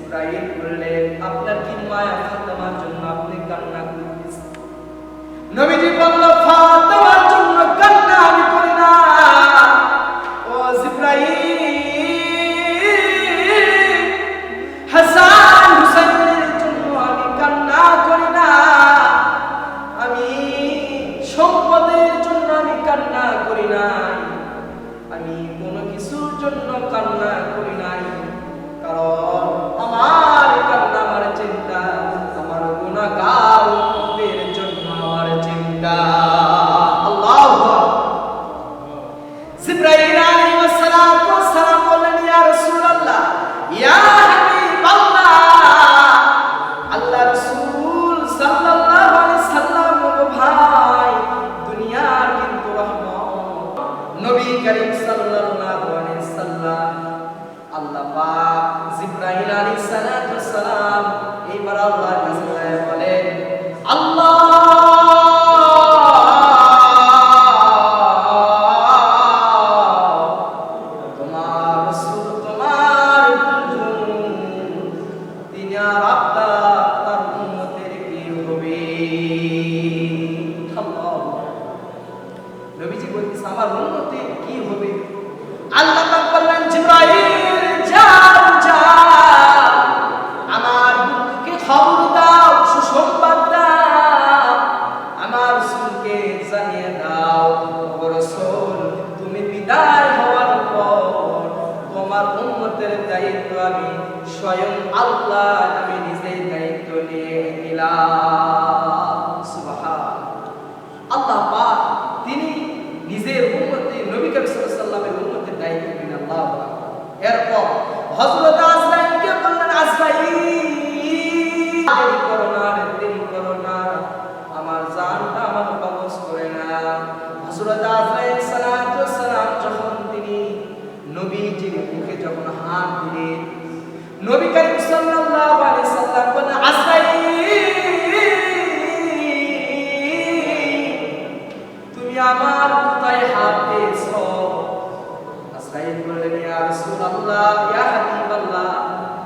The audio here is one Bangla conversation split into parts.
জিবরাইল বললেন, আপনার কি মায়া ফাতেমার জন্য আপনি কান্না করতেছেন? নবীজি বলল, ফাতেমার জন্য কান্না আমি করি না ও জিবরাইল, হাসান হুসাইনের জন্য আমি কান্না করি না, আমি সম্পদের জন্য আমি কান্না করি না, আমি কোনো কিছুর জন্য কান্না করি নাই, কারণ আমার কান্না, আমার চিন্তা আমার গুনাহগার উম্মতের জন্য আমার চিন্তা। আল্লাহু আকবার। জিবরাইল আলাইহিস সালাতু ওয়াস সালাম বললেন, ইয়া রাসূলুল্লাহ, ইয়া হাবিবাল্লাহ, আল্লাহ রাসূল সাল্লাল্লাহু আলাইহি সাল্লাম গো ভাই, দুনিয়ার কিন্তু রহমত নবী করিম সাল্লাল্লাহু আলাইহি সাল্লাম, আল্লাহ পাক জিবরাইল আলাইহিস সালাতু ওয়াস সালাম এইবার আল্লাহর কাছে বলেন, আল্লাহ তোমার রাসূল, তোমার তিনি আর তার উম্মতের কি হবে? নবীজি বলতেছে, আমার উম্মতের কি হবে? আল্লাহ পাক বললেন, জিবরাইল যাও যাও, আমার বন্ধুকে খবর দাও, সুসংবাদ দাও, আমার রাসূলকে জানিয়ে দাও, ও রাসূল, তুমি বিদায় হওয়ার পর তোমার উম্মতের দায়িত্ব আমি স্বয়ং আল্লাহ, আমি নিজেই দায়িত্ব নিয়ে নিলাম। সুবহানাল্লাহ। আল্লাহ পাক তিনি নিজের উম্মতের, নবী করিম সাল্লাল্লাহু আলাইহি ওয়াসাল্লামের উম্মতের দায়িত্ব নিলেন। আল্লাহু আকবার। এরপর হযরত আজরাইলকে বললেন, আজরাইল, দেরি করো না, দেরি করো না, আমার জানটা আমার কবজ করে নাও। হযরত আজরাইল সালাতু ওয়াস সালাম যখন তিনি নবীজির মুখে যখন হাত দিলেন, নবী করিম সাল্লাল্লাহু আলাইহি সাল্লাম বললেন, আজরাইল, তুমি আমার কোথায় হাত দিয়েছো? আজরাইল বললেন, ইয়া রাসূলুল্লাহ, ইয়া হাবিবাল্লাহ,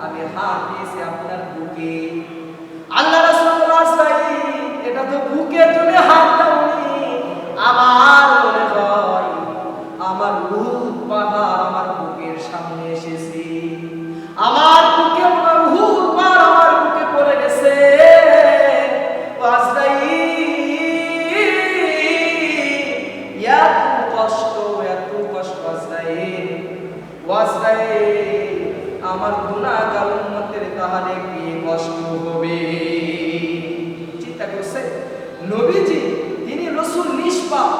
আমি হাত দিয়েছি আপনার বুকে। আল্লাহ রাসূল বললেন, আজরাইল, এটা তো বুকে তুমি হাত দাওনি, আমার মনে হয় আমার উহুদ পাহাড় আমার বুকের সামনে এসেছে, আমার বুকে আমার উহুদ পাহাড় আমার বুকে পড়ে গেছে। আজরাইল, এত কষ্ট আজরাইল, আজরাইল, আমার গুনাহগার উম্মতের তাহলে কি কষ্ট হবে? চিন্তা করছে নবীজি, তিনি রাসূল নিষ্পাপ,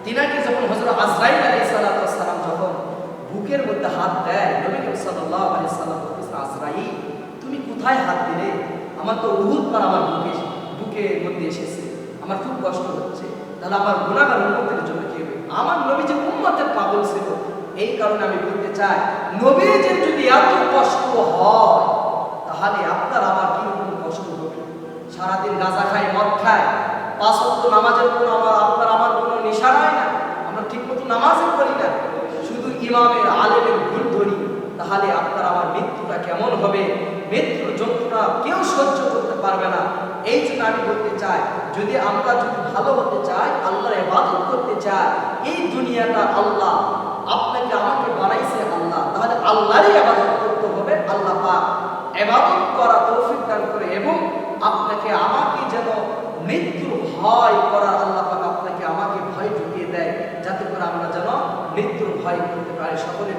তিনাকে যখন হযরত আজরাইল আলাইহিস সালাতু ওয়াস সালাম যখন বুকের মধ্যে হাত দেয়, নবী সাল্লাল্লাহু আলাইহি সাল্লাম বলতেছেন, আজরাইল, তুমি কোথায় হাত দিলে? আমার তো উহুদ পাহাড় আমার বুকের মধ্যে এসেছে, আমার খুব কষ্ট হচ্ছে, তাহলে আমার গুনাহগার উম্মতের জন্য কি হবে? আমার নবীজি উম্মতের পাগল ছিল, এই কারণে আমি বলতে চাই, নবীজির যদি এত কষ্ট হয়, তাহলে আপনার আমার কি রকম কষ্ট হবে? সারাদিন গাঁজা খায়, মদ খায়, 5 ওয়াক্ত নামাজের কোনো আপনার আমার কোনো নিশানাই না, আমরা ঠিকমতো নামাজই পড়ি না, শুধু ইমামের আলেমের ভুল ধরি, তাহলে আপনার আমার মৃত্যুটা কেমন হবে? মৃত্যুর যন্ত্রণা কেউ সহ্য করতে পারবে না। এই জন্য আমি বলতে চাই, যদি আমরা যদি ভালো হতে চাই, আল্লাহর ইবাদত করতে চাই, এই দুনিয়াটা আল্লাহ আপনাকে আমাকে বানাইছে আল্লাহ, তাহলে আল্লাহরই ইবাদত করতে হবে। আল্লাহ পাক ইবাদত করা তৌফিক দান করে এবং আপনাকে আমাকে যেন মৃত্যুর ভয় করার, আল্লাহ পাক আপনাকে আমাকে ভয় ঢুকিয়ে দেয়, যাতে করে আমরা যেন মৃত্যুর ভয় করতে পারি। সকলে